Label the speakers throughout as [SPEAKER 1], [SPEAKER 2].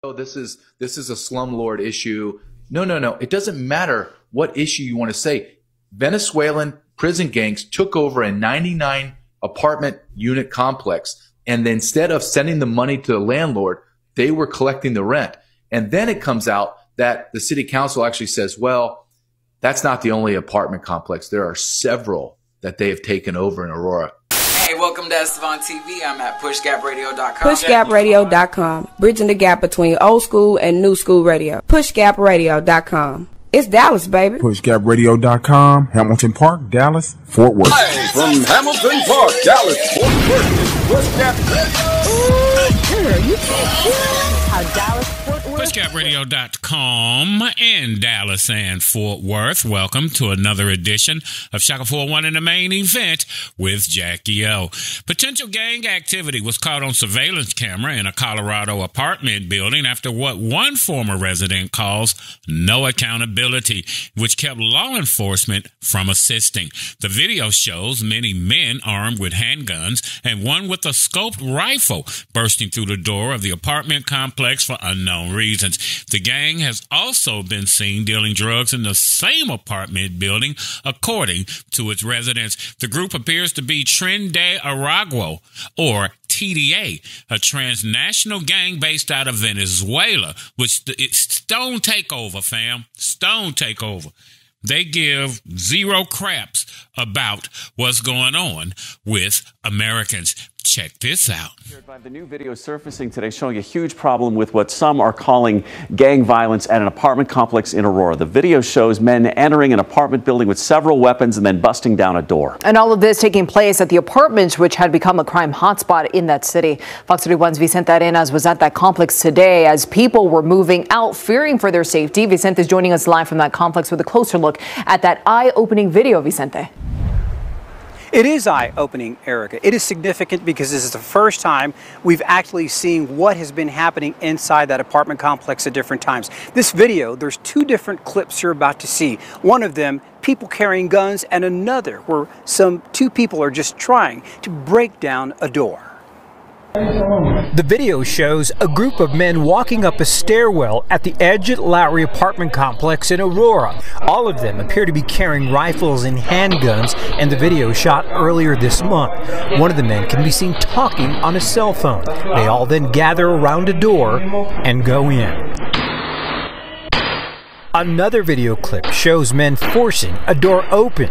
[SPEAKER 1] oh, this is a slumlord issue. No. It doesn't matter what issue you want to say. Venezuelan prison gangs took over a 99 apartment unit complex. And then instead of sending the money to the landlord, they were collecting the rent. And then it comes out that the city council actually says, well, that's not the only apartment complex. There are several that they have taken over in Aurora.
[SPEAKER 2] Hey, welcome to Estevan TV. I'm at PushGapRadio.com.
[SPEAKER 3] PushGapRadio.com. Bridging the gap between old school and new school radio. PushGapRadio.com. It's Dallas, baby.
[SPEAKER 4] PushGapRadio.com. Hamilton Park, Dallas, Fort Worth.
[SPEAKER 5] Hey, from Hamilton Park, Dallas, Fort Worth, PushGap Radio.
[SPEAKER 3] Ooh, girl, you can't hear how Dallas, Fort Worth.
[SPEAKER 6] PushGapRadio.com in Dallas and Fort Worth. Welcome to another edition of Shaka 401 in the main event with Jackie O. Potential gang activity was caught on surveillance camera in a Colorado apartment building after what one former resident calls no accountability, which kept law enforcement from assisting. The video shows many men armed with handguns and one with a scoped rifle bursting through the door of the apartment complex for unknown reasons. The gang has also been seen dealing drugs in the same apartment building, according to its residents. The group appears to be Tren de Aragua, or TDA, a transnational gang based out of Venezuela, which it's stone takeover, fam. Stone takeover. They give zero craps about what's going on with Americans. Check this out.
[SPEAKER 7] The new video surfacing today showing a huge problem with what some are calling gang violence at an apartment complex in Aurora. The video shows men entering an apartment building with several weapons and then busting down a door.
[SPEAKER 8] And all of this taking place at the apartment, which had become a crime hotspot in that city. Fox 31's Vicente Arenas was at that complex today as people were moving out, fearing for their safety. Vicente is joining us live from that complex with a closer look at that eye-opening video, Vicente.
[SPEAKER 9] It is eye-opening, Erica. It is significant because this is the first time we've actually seen what has been happening inside that apartment complex at different times. This video, there's two different clips you're about to see. One of them, people carrying guns, and another where two people are just trying to break down a door. The video shows a group of men walking up a stairwell at the Edge Lowry apartment complex in Aurora. All of them appear to be carrying rifles and handguns, and the video shot earlier this month. One of the men can be seen talking on a cell phone. They all then gather around a door and go in. Another video clip shows men forcing a door open.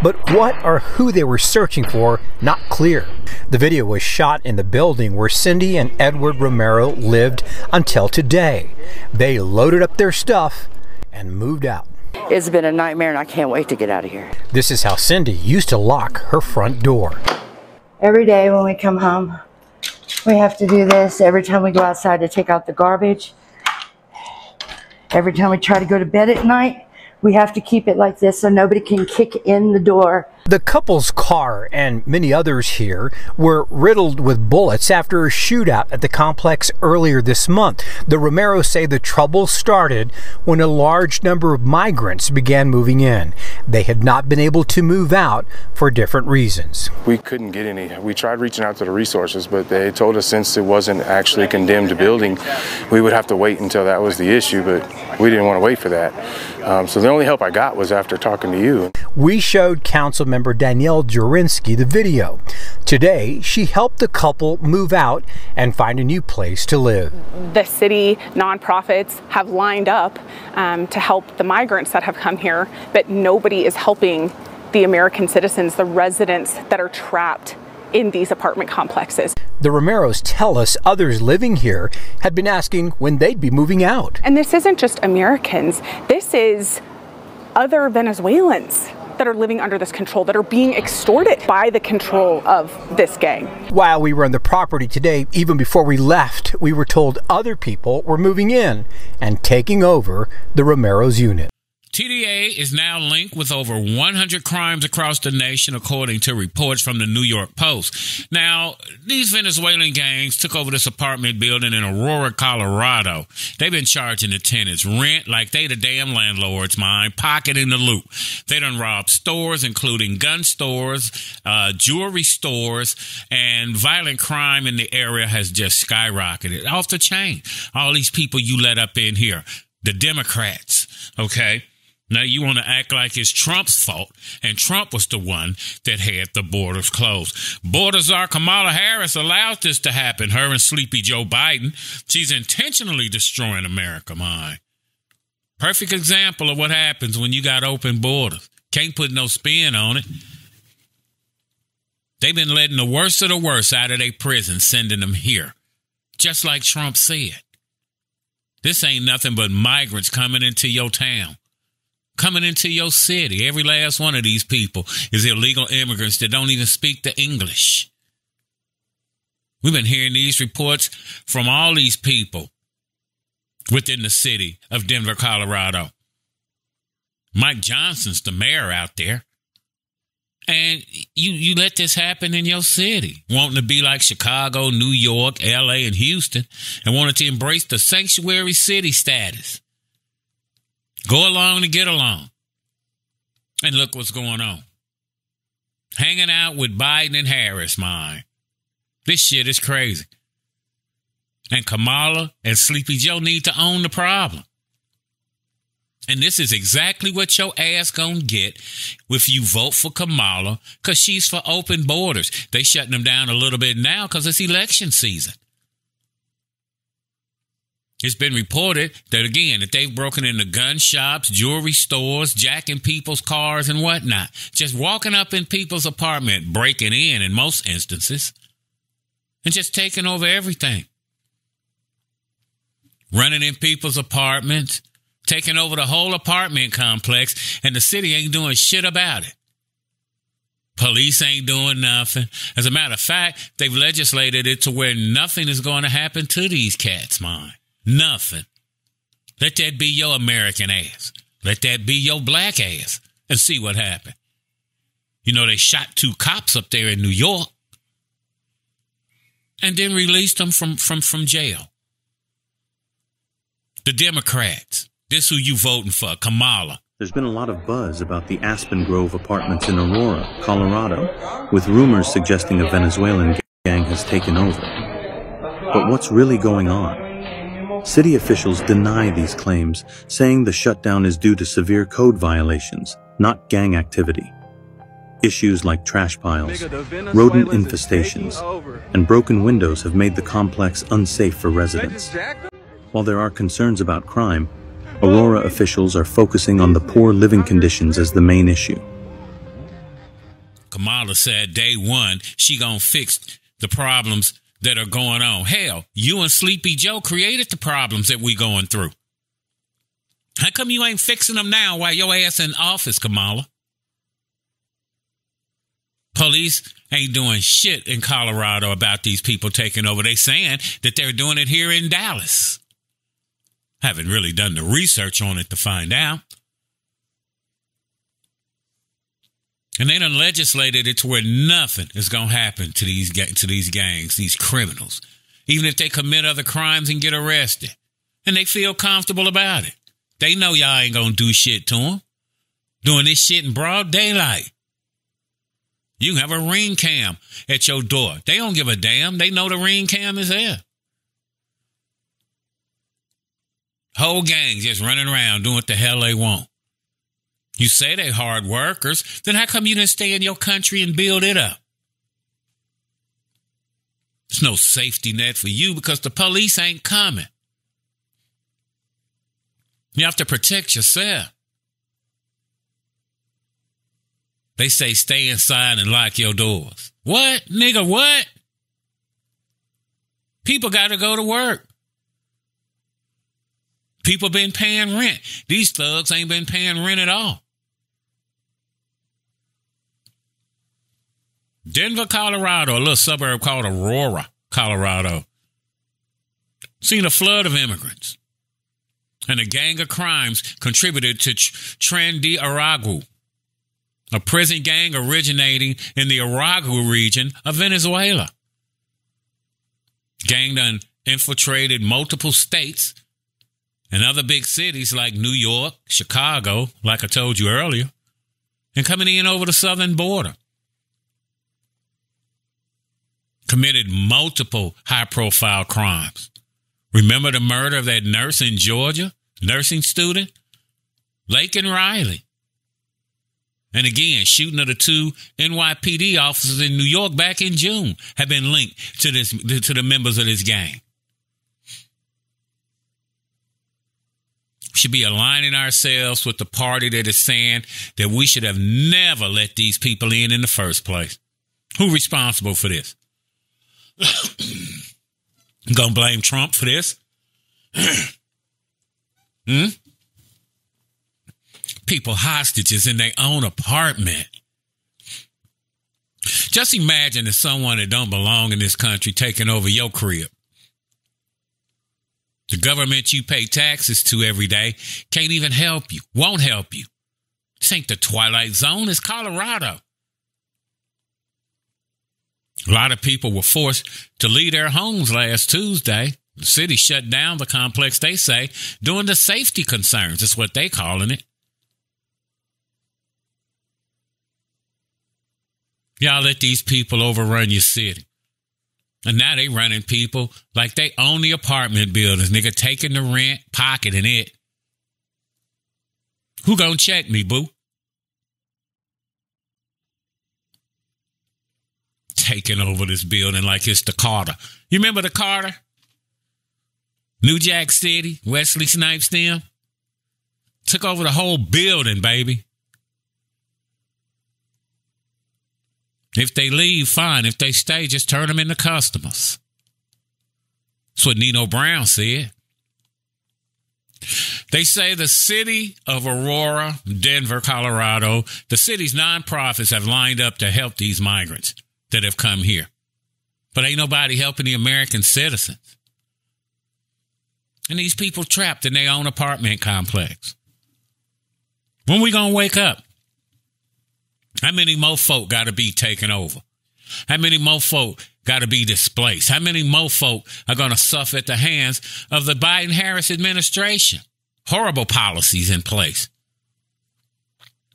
[SPEAKER 9] But what or who they were searching for, not clear. The video was shot in the building where Cindy and Edward Romero lived until today. They loaded up their stuff and moved out.
[SPEAKER 10] It's been a nightmare and I can't wait to get out of here.
[SPEAKER 9] This is how Cindy used to lock her front door.
[SPEAKER 11] Every day when we come home, we have to do this. Every time we go outside to take out the garbage, every time we try to go to bed at night, we have to keep it like this so nobody can kick in the door.
[SPEAKER 9] The couple's car and many others here were riddled with bullets after a shootout at the complex earlier this month. The Romeros say the trouble started when a large number of migrants began moving in. They had not been able to move out for different reasons.
[SPEAKER 12] We couldn't get any. We tried reaching out to the resources, but they told us since it wasn't actually a condemned building, we would have to wait until that was the issue, but we didn't want to wait for that. So the only help I got was after talking to you.
[SPEAKER 9] We showed Councilmember Danielle Jurinsky the video. Today, she helped the couple move out and find a new place to live.
[SPEAKER 13] The city nonprofits have lined up to help the migrants that have come here, but nobody is helping the American citizens, the residents that are trapped in these apartment complexes.
[SPEAKER 9] The Romeros tell us others living here had been asking when they'd be moving out.
[SPEAKER 13] And this isn't just Americans, this is other Venezuelans that are living under this control, that are being extorted by the control of this gang.
[SPEAKER 9] While we were on the property today, even before we left, we were told other people were moving in and taking over the Romeros unit.
[SPEAKER 6] TDA is now linked with over 100 crimes across the nation, according to reports from the New York Post. Now, these Venezuelan gangs took over this apartment building in Aurora, Colorado. They've been charging the tenants rent like they the damn landlords, mind, pocketing the loot. They done robbed stores, including gun stores, jewelry stores, and violent crime in the area has just skyrocketed. Off the chain. All these people you let up in here, the Democrats, okay? Now you want to act like it's Trump's fault, and Trump was the one that had the borders closed. Border czar Kamala Harris allowed this to happen, her and sleepy Joe Biden. She's intentionally destroying America, man. Perfect example of what happens when you got open borders. Can't put no spin on it. They've been letting the worst of the worst out of their prison, sending them here, just like Trump said. This ain't nothing but migrants coming into your town. Coming into your city. Every last one of these people is illegal immigrants that don't even speak the English. We've been hearing these reports from all these people within the city of Denver, Colorado. Mike Johnson's the mayor out there. And you let this happen in your city, wanting to be like Chicago, New York, L.A., and Houston, and wanted to embrace the sanctuary city status. Go along to get along. And look what's going on. Hanging out with Biden and Harris, man. This shit is crazy. And Kamala and Sleepy Joe need to own the problem. And this is exactly what your ass gonna get if you vote for Kamala, because she's for open borders. They shutting them down a little bit now because it's election season. It's been reported that, again, that they've broken into gun shops, jewelry stores, jacking people's cars and whatnot. Just walking up in people's apartment, breaking in most instances, and just taking over everything. Running in people's apartments, taking over the whole apartment complex, and the city ain't doing shit about it. Police ain't doing nothing. As a matter of fact, they've legislated it to where nothing is going to happen to these cats, man. Nothing. Let that be your American ass. Let that be your black ass and see what happened. You know, they shot 2 cops up there in New York and then released them from jail. The Democrats. This who you voting for, Kamala.
[SPEAKER 14] There's been a lot of buzz about the Aspen Grove apartments in Aurora, Colorado, with rumors suggesting a Venezuelan gang has taken over. But what's really going on? City officials deny these claims, saying the shutdown is due to severe code violations, not gang activity. Issues like trash piles, rodent infestations, and broken windows have made the complex unsafe for residents. While there are concerns about crime, Aurora officials are focusing on the poor living conditions as the main issue.
[SPEAKER 6] Kamala said day one she gonna fix the problems that are going on. Hell, you and Sleepy Joe created the problems that we going through. How come you ain't fixing them now while your ass in office, Kamala? Police ain't doing shit in Colorado about these people taking over. They saying that they're doing it here in Dallas. Haven't really done the research on it to find out. And they done legislated it to where nothing is going to happen to these gangs, these criminals, even if they commit other crimes and get arrested. And they feel comfortable about it. They know y'all ain't going to do shit to them. Doing this shit in broad daylight. You can have a ring cam at your door. They don't give a damn. They know the ring cam is there. Whole gang just running around doing what the hell they want. You say they hard workers, then how come you didn't stay in your country and build it up? There's no safety net for you because the police ain't coming. You have to protect yourself. They say stay inside and lock your doors. What? Nigga, what? People got to go to work. People been paying rent. These thugs ain't been paying rent at all. Denver, Colorado, a little suburb called Aurora, Colorado, seen a flood of immigrants. And a gang of crimes contributed to Tren de Aragua, a prison gang originating in the Aragua region of Venezuela. Gang done infiltrated multiple states and other big cities like New York, Chicago, like I told you earlier, and coming in over the southern border. Committed multiple high-profile crimes. Remember the murder of that nurse in Georgia, nursing student, Laken Riley? And again, shooting of the 2 NYPD officers in New York back in June have been linked to the members of this gang. Should be aligning ourselves with the party that is saying that we should have never let these people in the first place. Who responsible for this? Gonna blame Trump for this? People hostages in their own apartment. Just imagine if someone that don't belong in this country taking over your crib. The government you pay taxes to every day can't even help you, won't help you. This ain't the Twilight Zone, it's Colorado. A lot of people were forced to leave their homes last Tuesday. The city shut down the complex, they say, due to safety concerns. That's what they calling it. Y'all let these people overrun your city. And now they running people like they own the apartment buildings. Nigga taking the rent, pocketing it. Who gonna check me, boo? Taking over this building like it's the Carter. You remember the Carter? New Jack City, Wesley Snipes them. Took over the whole building, baby. If they leave, fine. If they stay, just turn them into customers. That's what Nino Brown said. They say the city of Aurora, Denver, Colorado, the city's nonprofits have lined up to help these migrants that have come here. But ain't nobody helping the American citizens. And these people trapped in their own apartment complex. When we gonna wake up? How many more folk got to be taken over? How many more folk got to be displaced? How many more folk are going to suffer at the hands of the Biden-Harris administration? Horrible policies in place.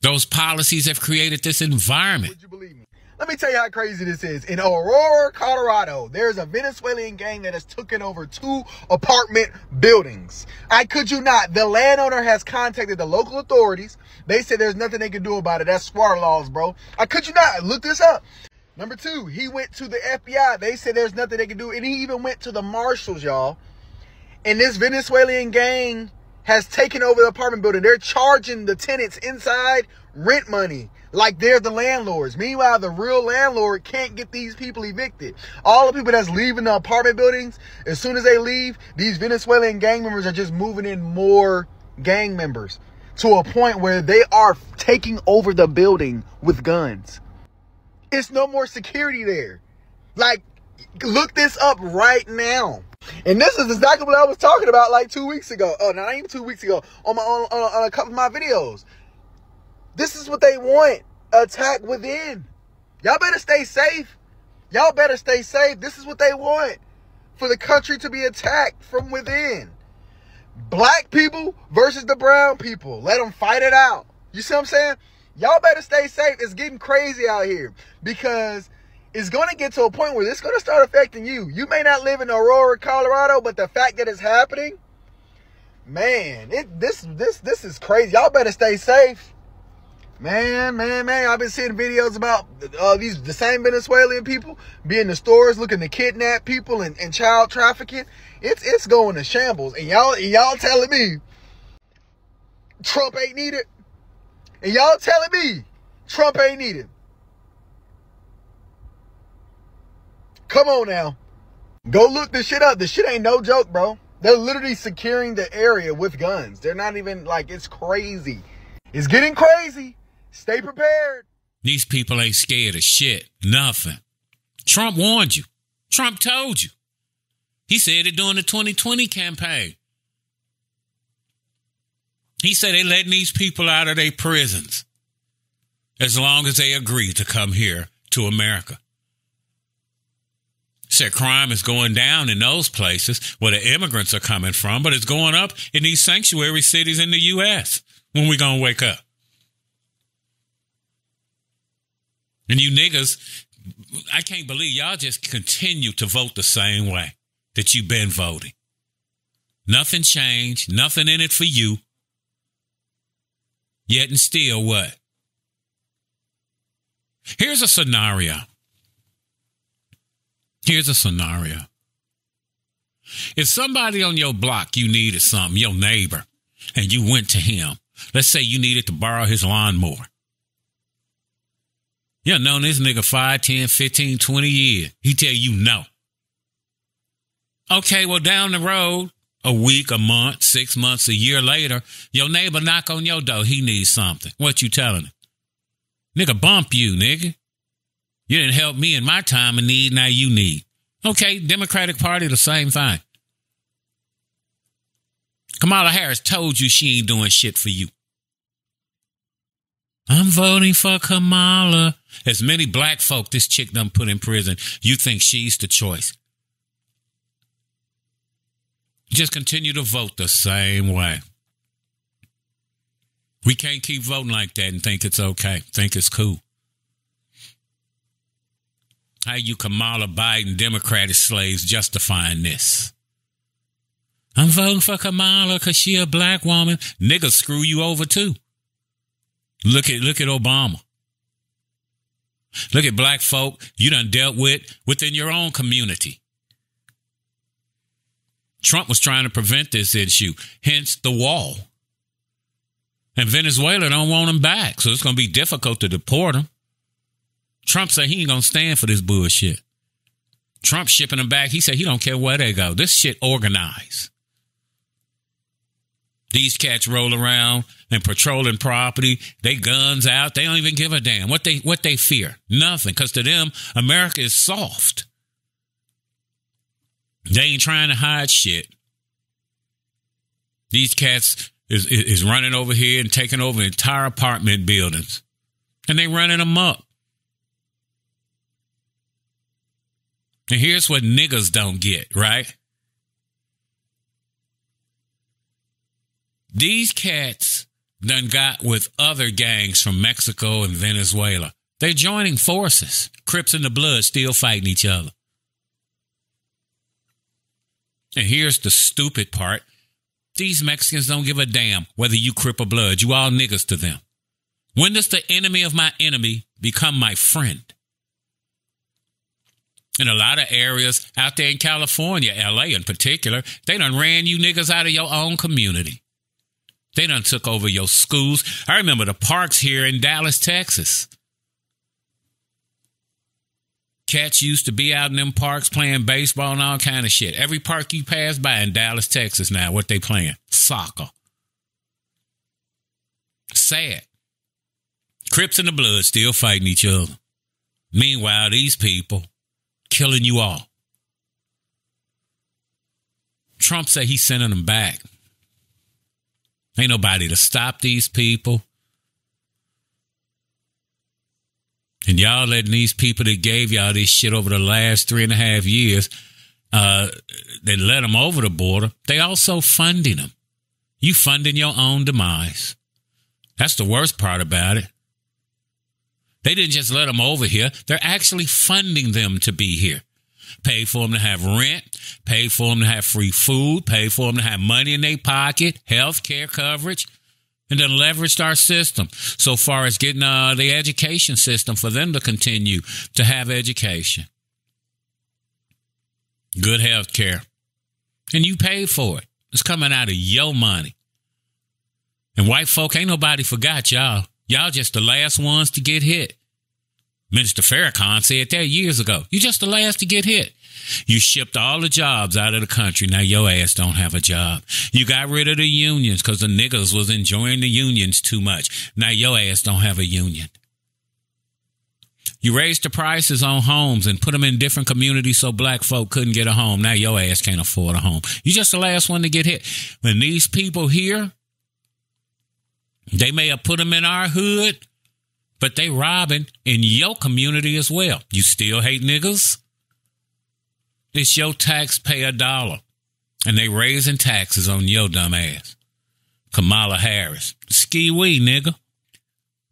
[SPEAKER 6] Those policies have created this environment.
[SPEAKER 15] Would you believe me? Let me tell you how crazy this is. In Aurora, Colorado, there's a Venezuelan gang that has taken over 2 apartment buildings. I kid you not. The landowner has contacted the local authorities. They said there's nothing they can do about it. That's squatter laws, bro. I kid you not. Look this up. Number 2, he went to the FBI. They said there's nothing they can do. And he even went to the marshals, y'all. And this Venezuelan gang has taken over the apartment building. They're charging the tenants inside rent money like they're the landlords. Meanwhile, the real landlord can't get these people evicted. All the people that's leaving the apartment buildings, as soon as they leave, these Venezuelan gang members are just moving in more gang members to a point where they are taking over the building with guns. It's no more security there. Like, look this up right now. And this is exactly what I was talking about like 2 weeks ago. Oh, not even 2 weeks ago on a couple of my videos. This is what they want. Attack within. Y'all better stay safe. Y'all better stay safe. This is what they want. For the country to be attacked from within. Black people versus the brown people. Let them fight it out. You see what I'm saying? Y'all better stay safe. It's getting crazy out here. Because it's going to get to a point where it's going to start affecting you. You may not live in Aurora, Colorado, but the fact that it's happening, man, this is crazy. Y'all better stay safe. Man. I've been seeing videos about the same Venezuelan people be in the stores looking to kidnap people and child trafficking. It's going to shambles. And y'all telling me Trump ain't needed? And y'all telling me Trump ain't needed? Come on now. Go look this shit up. This shit ain't no joke, bro. They're literally securing the area with guns. They're not even like, it's crazy. It's getting crazy. Stay prepared.
[SPEAKER 6] These people ain't scared of shit. Nothing. Trump warned you. Trump told you. He said it during the 2020 campaign. He said they letting these people out of their prisons as long as they agree to come here to America. Said crime is going down in those places where the immigrants are coming from, but it's going up in these sanctuary cities in the U.S. When we going to wake up? And you niggas, I can't believe y'all just continue to vote the same way that you've been voting. Nothing changed, nothing in it for you. Yet and still what? Here's a scenario. Here's a scenario. If somebody on your block, you needed something, your neighbor, and you went to him, let's say you needed to borrow his lawnmower. You done known this nigga 5, 10, 15, 20 years. He tell you no. Okay, well, down the road, a week, a month, 6 months, a year later, your neighbor knock on your door. He needs something. What you telling him? Nigga, bump you, nigga. You didn't help me in my time of need, now you need. Okay, Democratic Party, the same thing. Kamala Harris told you she ain't doing shit for you. I'm voting for Kamala. As many black folk this chick done put in prison, you think she's the choice. Just continue to vote the same way. We can't keep voting like that and think it's okay, think it's cool. How you Kamala Biden Democratic slaves justifying this? I'm voting for Kamala because she a black woman. Niggas screw you over too. Look at Obama. Look at black folk you done dealt with within your own community. Trump was trying to prevent this issue, hence the wall. And Venezuela don't want him back, so it's going to be difficult to deport him. Trump said he ain't going to stand for this bullshit. Trump shipping them back. He said he don't care where they go. This shit organized. These cats roll around and patrolling property. They guns out. They don't even give a damn. What they fear? Nothing. Because to them, America is soft. They ain't trying to hide shit. These cats is running over here and taking over entire apartment buildings. And they running them up. And here's what niggas don't get, right? These cats done got with other gangs from Mexico and Venezuela. They're joining forces. Crips in the blood still fighting each other. And here's the stupid part. These Mexicans don't give a damn whether you Crip or blood. You all niggas to them. When does the enemy of my enemy become my friend? In a lot of areas out there in California, LA in particular, they done ran you niggas out of your own community. They done took over your schools. I remember the parks here in Dallas, Texas. Cats used to be out in them parks playing baseball and all kind of shit. Every park you pass by in Dallas, Texas now, what they playing? Soccer. Sad. Crips in the blood still fighting each other. Meanwhile, these people killing you all. Trump said he's sending them back. Ain't nobody to stop these people. And y'all letting these people that gave y'all this shit over the last 3.5 years, they let them over the border. They also funding them. You funding your own demise. That's the worst part about it. They didn't just let them over here. They're actually funding them to be here. Pay for them to have rent, pay for them to have free food, pay for them to have money in their pocket, health care coverage, and then leveraged our system so far as getting the education system for them to continue to have education. Good health care. And you paid for it. It's coming out of your money. And white folk, ain't nobody forgot y'all. Y'all just the last ones to get hit. Minister Farrakhan said that years ago. You just the last to get hit. You shipped all the jobs out of the country. Now your ass don't have a job. You got rid of the unions because the niggas was enjoying the unions too much. Now your ass don't have a union. You raised the prices on homes and put them in different communities so black folk couldn't get a home. Now your ass can't afford a home. You just the last one to get hit. When these people here They may have put them in our hood, but they robbing in your community as well. You still hate niggas? It's your taxpayer dollar, and they raising taxes on your dumb ass. Kamala Harris. Ski-wee, nigga.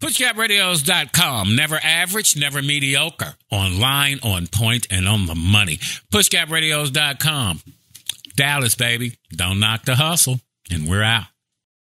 [SPEAKER 6] PushGapRadios.com. Never average, never mediocre. Online, on point, and on the money. PushGapRadios.com. Dallas, baby. Don't knock the hustle. And we're out.